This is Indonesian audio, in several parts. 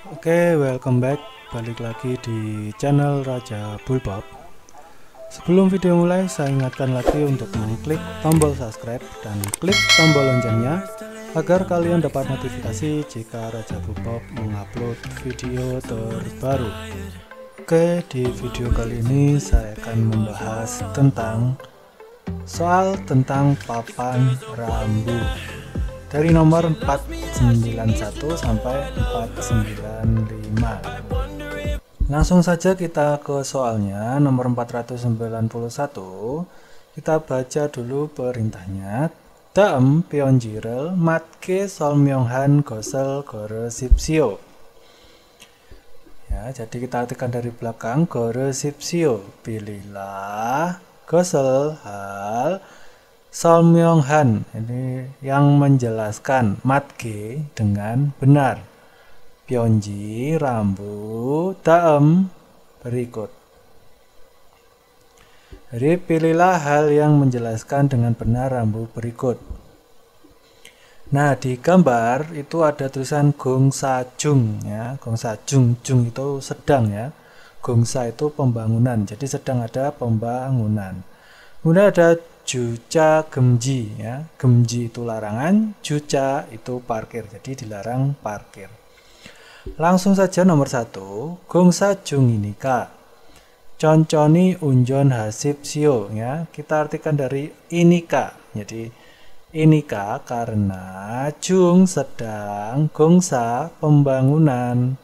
Oke, welcome back. Balik lagi di channel Raja Bulbab. Sebelum video mulai, saya ingatkan lagi untuk mengklik tombol subscribe dan klik tombol loncengnya agar kalian dapat notifikasi jika Raja Bulbab mengupload video terbaru. Oke, di video kali ini saya akan membahas tentang papan rambu dari nomor 491 sampai 495. Langsung saja kita ke soalnya. Nomor 491, kita baca dulu perintahnya. Daem pyeonjirel matke solmyonghan gosel gore sipsio. Ya, jadi kita artikan dari belakang gore sipsio. Pilihlah gosel hal solmyonghan, ini yang menjelaskan, matge dengan benar, pyeonji rambu, daem berikut. Jadi pilihlah hal yang menjelaskan dengan benar rambu berikut. Nah, di gambar itu ada tulisan gongsajung ya, gongsajung, jung itu sedang ya. Gongsa itu pembangunan, jadi sedang ada pembangunan. Kemudian ada juca gemji ya, gemji itu larangan, juca itu parkir, jadi dilarang parkir. Langsung saja nomor 1, gongsa jung inika conconi unjon hasip sio ya, kita artikan dari inika. Jadi inika karena jung sedang, gongsa pembangunan,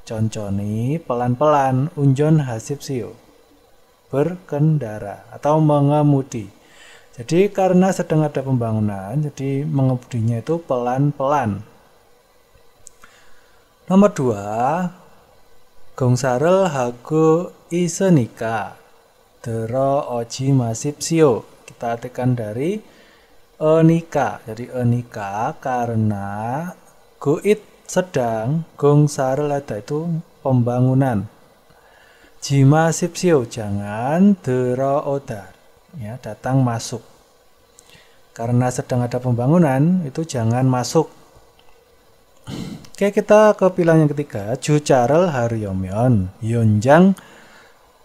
conconi pelan-pelan, unjon hasip sio berkendara atau mengemudi. Jadi karena sedang ada pembangunan, jadi mengemudinya itu pelan-pelan. Nomor 2, gongsarel hago isenika dero oji masipsio. Kita artikan dari enika. Jadi enika karena goit sedang, gongsarel ada itu pembangunan. Jima sipsio jangan, dero oda ya, datang masuk. Karena sedang ada pembangunan itu jangan masuk. Oke, kita ke pilihan yang ketiga, jucarel haryomyon yonjang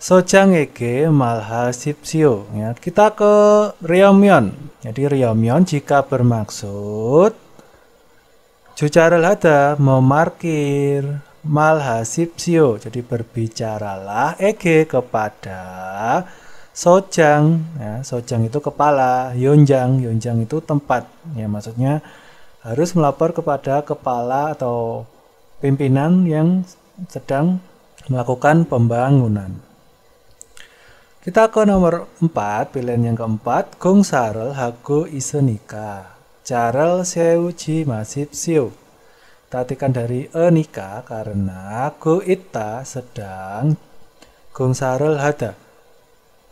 sojang ege malha sipsio ya, kita ke ryomyon. Jadi ryomyon jika bermaksud, jucarel ada memarkir, malha sipsio jadi berbicaralah, ege kepada, sojang ya, sojang itu kepala, yonjang, yonjang itu tempat ya, maksudnya harus melapor kepada kepala atau pimpinan yang sedang melakukan pembangunan. Kita ke nomor 4, pilihan yang keempat, gongsarel hago isenika carel seuji masipsio. Artikan dari enika karena goita sedang, gongsarel hada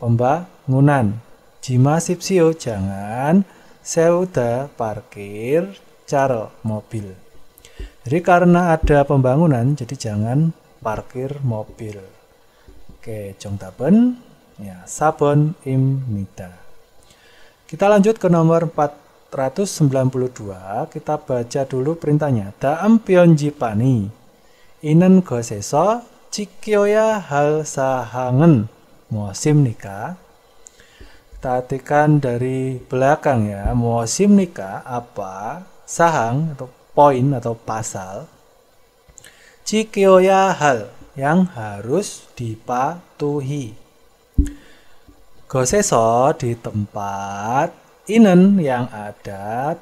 pembangunan, jima sipsio jangan, seuda parkir, carel mobil. Jadi karena ada pembangunan, jadi jangan parkir mobil. Oke, jongtaben ya, sabon imnida. Kita lanjut ke nomor 492, kita baca dulu perintahnya. Daem pyeonji pani inen goseso cikyoya hal sahangen musim nikah. Kita artikan dari belakang ya, musim nikah apa, sahang atau poin atau pasal, cikyoya hal yang harus dipatuhi, goseso di tempat, inen yang ada,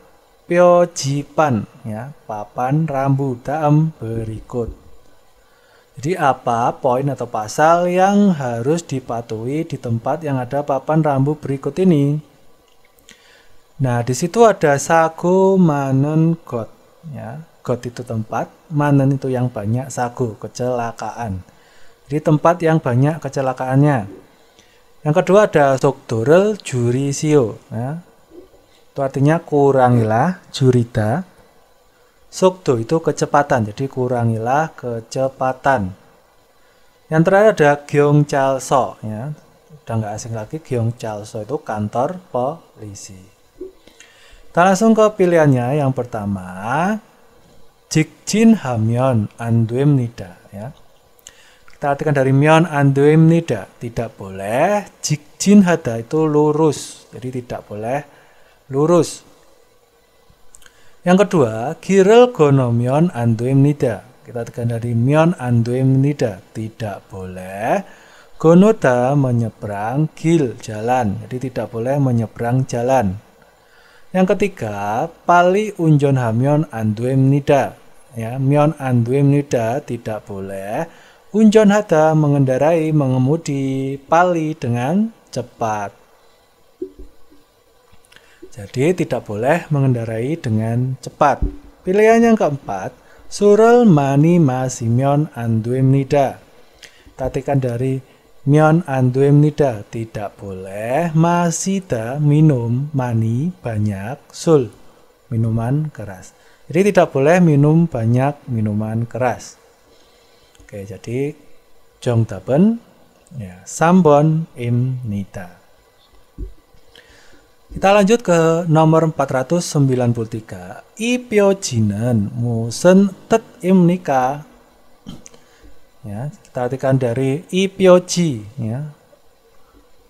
pyojipan ya, papan rambu, daem berikut. Jadi apa poin atau pasal yang harus dipatuhi di tempat yang ada papan rambu berikut ini? Nah, di situ ada sago manen got ya. Got itu tempat, manen itu yang banyak, sago kecelakaan. Jadi tempat yang banyak kecelakaannya. Yang kedua ada sokdorel jurisio ya. Itu artinya kurangilah, jurida. Sokdo itu kecepatan, jadi kurangilah kecepatan. Yang terakhir ada gyeongchalso ya. Udah nggak asing lagi, gyeongchalso itu kantor polisi. Kita langsung ke pilihannya. Yang pertama, 직진하면 안 됩니다. Ya. Kita artikan dari 면 안 됩니다. Tidak boleh. 직진하다 itu lurus. Jadi tidak boleh lurus. Yang kedua, 길을 건너면 안 됩니다. Kita artikan dari 면 안 됩니다. Tidak boleh. 건너다 menyeberang 길, jalan. Jadi tidak boleh menyeberang jalan. Yang ketiga, 빨리 운전하면 안 됩니다. Ya, 면 안 됩니다. Tidak boleh. 운전하다 mengendarai, mengemudi, 빨리 dengan cepat. Jadi tidak boleh mengendarai dengan cepat. Pilihan yang keempat, 술을 많이 마시면 안 됩니다. Artikan dari 면 안 됩니다. Tidak boleh. 마시다 minum, 많이 banyak, 술 minuman keras. Jadi tidak boleh minum banyak minuman keras. Oke, jadi 정답은 ya 3번입니다. Kita lanjut ke nomor 493. 이 뼈지는 무슨 뜻입니까? Ya, kita artikan dari i 뼈지, ya.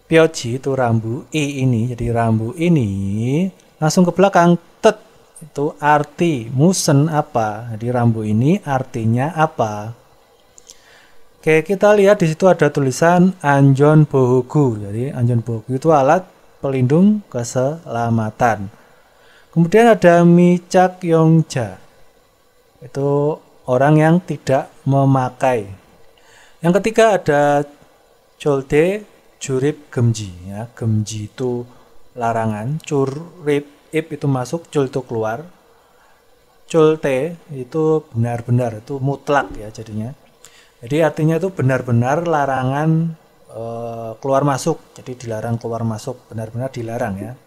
뼈지 itu rambu, i ini, jadi rambu ini langsung ke belakang tet itu arti, musen apa, jadi rambu ini artinya apa. Oke, kita lihat di situ ada tulisan 안전 보호구, jadi 안전 보호구 itu alat pelindung keselamatan. Kemudian ada 미착용자, itu orang yang tidak memakai. Yang ketiga ada 졸대 jurib gemji, ya. Gemji itu larangan, jurib itu masuk, jul itu keluar, 졸대 itu benar-benar, itu mutlak ya jadinya. Jadi artinya itu benar-benar larangan keluar masuk, jadi dilarang keluar masuk, benar-benar dilarang ya.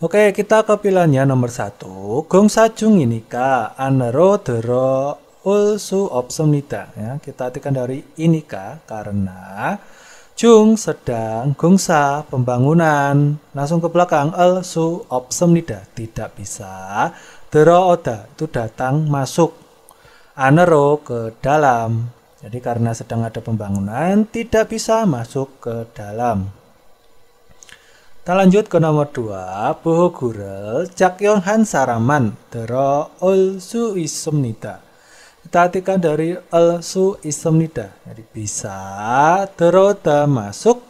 Oke, kita ke pilihannya nomor 1. gong사 중이니까 안으로 들어올 수 없습니다. Ya, kita artikan dari inika karena 중 sedang, gong사 pembangunan, langsung ke belakang ol su 없습니다. Tidak bisa. 들어오다 itu datang, masuk. 안으로 ke dalam. Jadi karena sedang ada pembangunan tidak bisa masuk ke dalam. Kita lanjut ke nomor 2. 보호구를 작용한 사람만 들어올 수 있습니다. Kita artikan dari ol su 있습니다. Jadi bisa, 들어오다 masuk,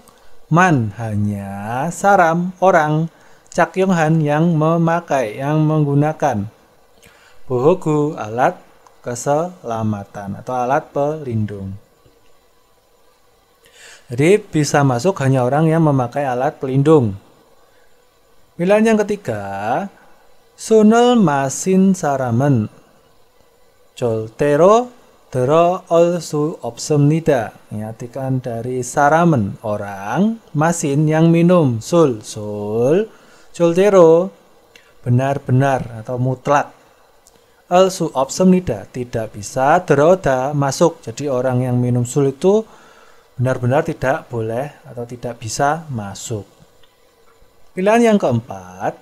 man hanya, saram orang, 작용한 yang memakai, yang menggunakan. 보호구 alat keselamatan atau alat pelindung. Jadi bisa masuk hanya orang yang memakai alat pelindung. Pilihan yang ketiga, 손을 마신 사람은 절대로 들어올 수 없습니다. Artikan dari 사람은 orang, masin yang minum, sul 절대로 benar-benar atau mutlak. 올 수 없습니다 tidak bisa, 들어오다 masuk. Jadi orang yang minum sul itu benar-benar tidak boleh atau tidak bisa masuk. Pilihan yang keempat,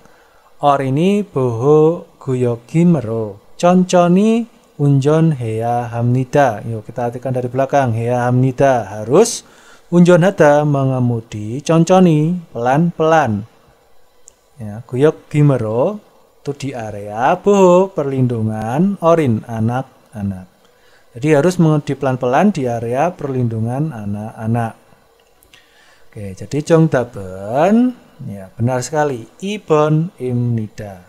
어린이 보호구역임으로 천천히 운전해야 합니다. Yuk kita artikan dari belakang, 해야 합니다 harus, 운전하다 mengemudi, 천천히 pelan-pelan. Ya, 구역임으로 itu di area, boho perlindungan, 어린 anak-anak. Jadi harus mengemudi pelan-pelan di area perlindungan anak-anak. Oke, jadi 정답은 ya benar sekali 2번입니다.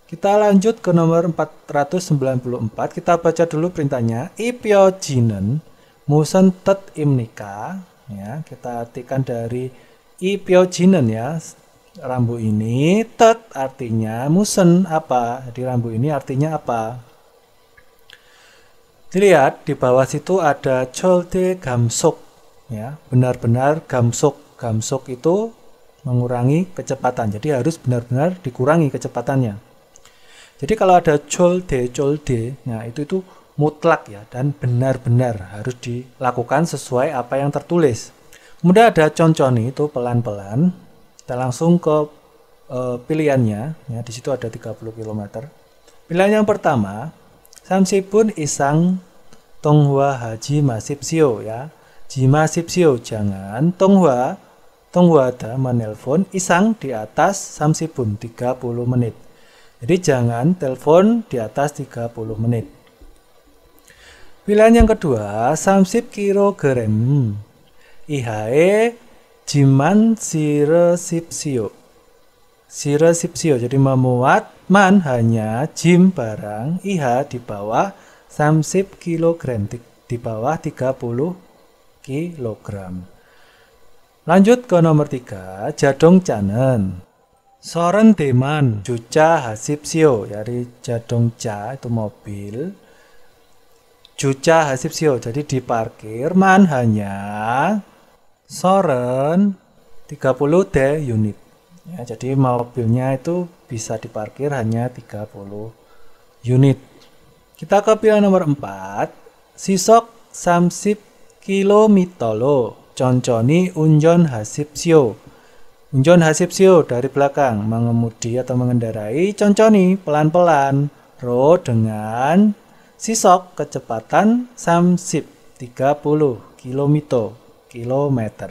Kita lanjut ke nomor 494. Kita baca dulu perintahnya. 이 뼈지는 무슨 뜻입니까? Ya, kita artikan dari 이 뼈지는 ya, rambu ini, 뜻 artinya musen apa? Jadi rambu ini artinya apa? Dilihat di bawah situ ada 절대 감속, ya, benar-benar 감속. 감속 itu mengurangi kecepatan. Jadi harus benar-benar dikurangi kecepatannya. Jadi kalau ada 절대, nah itu mutlak ya, dan benar-benar harus dilakukan sesuai apa yang tertulis. Kemudian ada 천천히 itu pelan-pelan. Kita langsung ke pilihannya, ya, di situ ada 30 km. Pilihan yang pertama, samsipun isang Tonghua haji masipsio ya. Jima sipsio, jangan Tonghua ada menelpon isang di atas samsipun 30 menit. Jadi jangan telepon di atas 30 menit. Pilihan yang kedua, samsip kilogram. Ihae jiman siresipsio. Siresipsio, jadi memuat man hanya jim barang, iha di bawah samsip kilogram, di bawah 30 kilogram. Lanjut ke nomor 3, jadong canen. Soren deman juca hasipsio, dari jadong ca itu mobil. Juca hasipsio, jadi diparkir man hanya soren 30 de unit. Ya, jadi mobilnya itu bisa diparkir hanya 30 unit. Kita ke pilihan nomor 4. Sisok samsip kilomitolo. Conconi unjon hasipsio. Unjon hasipsio dari belakang, mengemudi atau mengendarai. Conconi pelan-pelan. Ro dengan sisok kecepatan samsip 30 kilometer.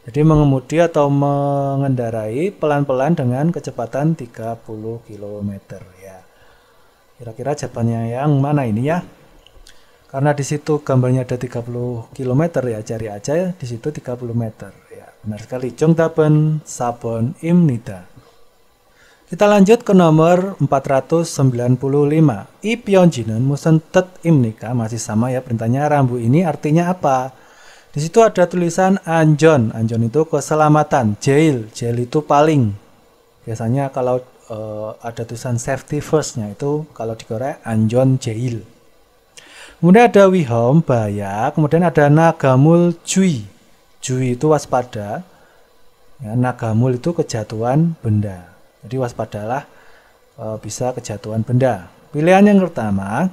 Jadi mengemudi atau mengendarai pelan-pelan dengan kecepatan 30 km ya. Kira-kira jawabannya yang mana ini ya? Karena di situ gambarnya ada 30 km ya, cari aja di situ 30 meter ya. Benar sekali. Jongdaben sabon imnida. Kita lanjut ke nomor 495. Ipyonjinen musen tet imnika, masih sama ya perintahnya. Rambu ini artinya apa? Di situ ada tulisan anjon. Anjon itu keselamatan. Jail itu paling. Biasanya kalau ada tulisan safety first-nya itu kalau di Korea anjon jail. Kemudian ada wihom bahaya. Kemudian ada nagamul jui. Jui itu waspada. Ya, nagamul itu kejatuhan benda. Jadi waspadalah bisa kejatuhan benda. Pilihan yang pertama.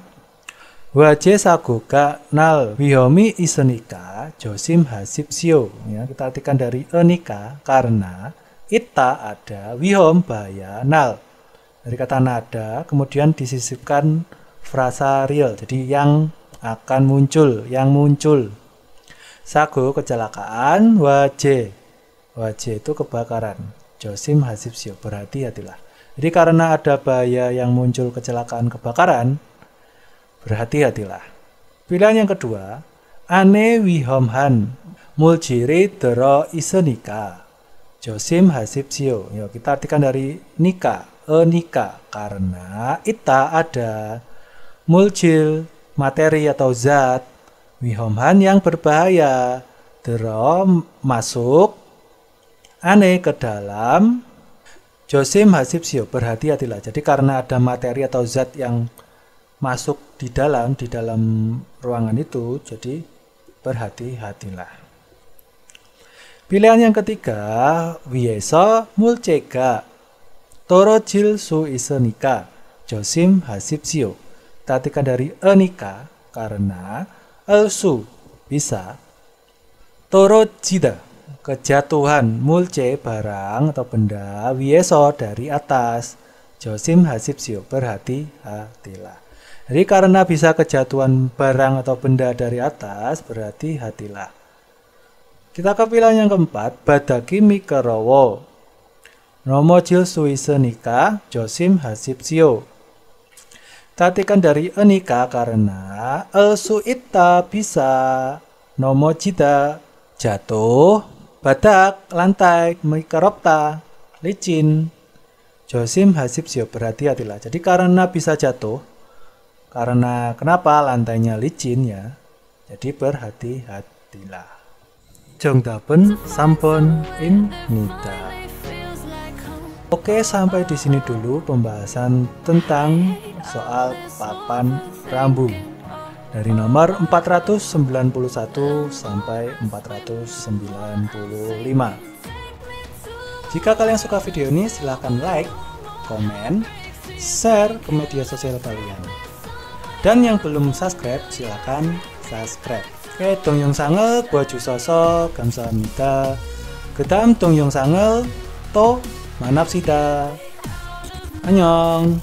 Waje sagoka nal wihomi isenika josim hasipsio. Ya, kita artikan dari enika karena ita ada, wihom bahaya, nal. Dari kata nada kemudian disisipkan frasa real. Jadi yang akan muncul, yang muncul. Sago kecelakaan, waje itu kebakaran. Josim hasipsio, berhati-hatilah. Jadi karena ada bahaya yang muncul kecelakaan kebakaran, berhati-hatilah. Pilihan yang kedua, ane wihomhan muljiri dero isenika josim hasipsio. Ya, kita artikan dari nika, nika karena ita ada muljil materi atau zat, wihomhan yang berbahaya, dero masuk, ane ke dalam, josim hasipsio, berhati-hatilah. Jadi karena ada materi atau zat yang masuk di dalam ruangan itu, jadi berhati-hatilah. Pilihan yang ketiga, wiesa mulcega torojil su isenika josim hasipsio. Kita artikan dari enika karena elsu bisa, torojida kejatuhan, mulce barang atau benda, wieso dari atas, josim hasipsio, berhati-hatilah. Jadi karena bisa kejatuhan barang atau benda dari atas, berhati-hatilah. Kita ke pilihan yang keempat, badaki mikerowo nomojil suisenika josim hasipsio. Tatikan dari enika karena elsu ita bisa, nomojida jatuh, badak lantai, mikeropta licin, josim hasipsio, berhati-hatilah. Jadi karena bisa jatuh, karena kenapa lantainya licin ya, jadi berhati-hatilah. Jongdaben sampun imnida. Oke, sampai di sini dulu pembahasan tentang soal papan rambu dari nomor 491 sampai 495. Jika kalian suka video ini, silahkan like, komen, share ke media sosial kalian. Dan yang belum subscribe, silahkan subscribe. Oke, 동영 상을 보여주셔서 감사합니다. 그 다음 동영상을 또 만납시다. 안녕.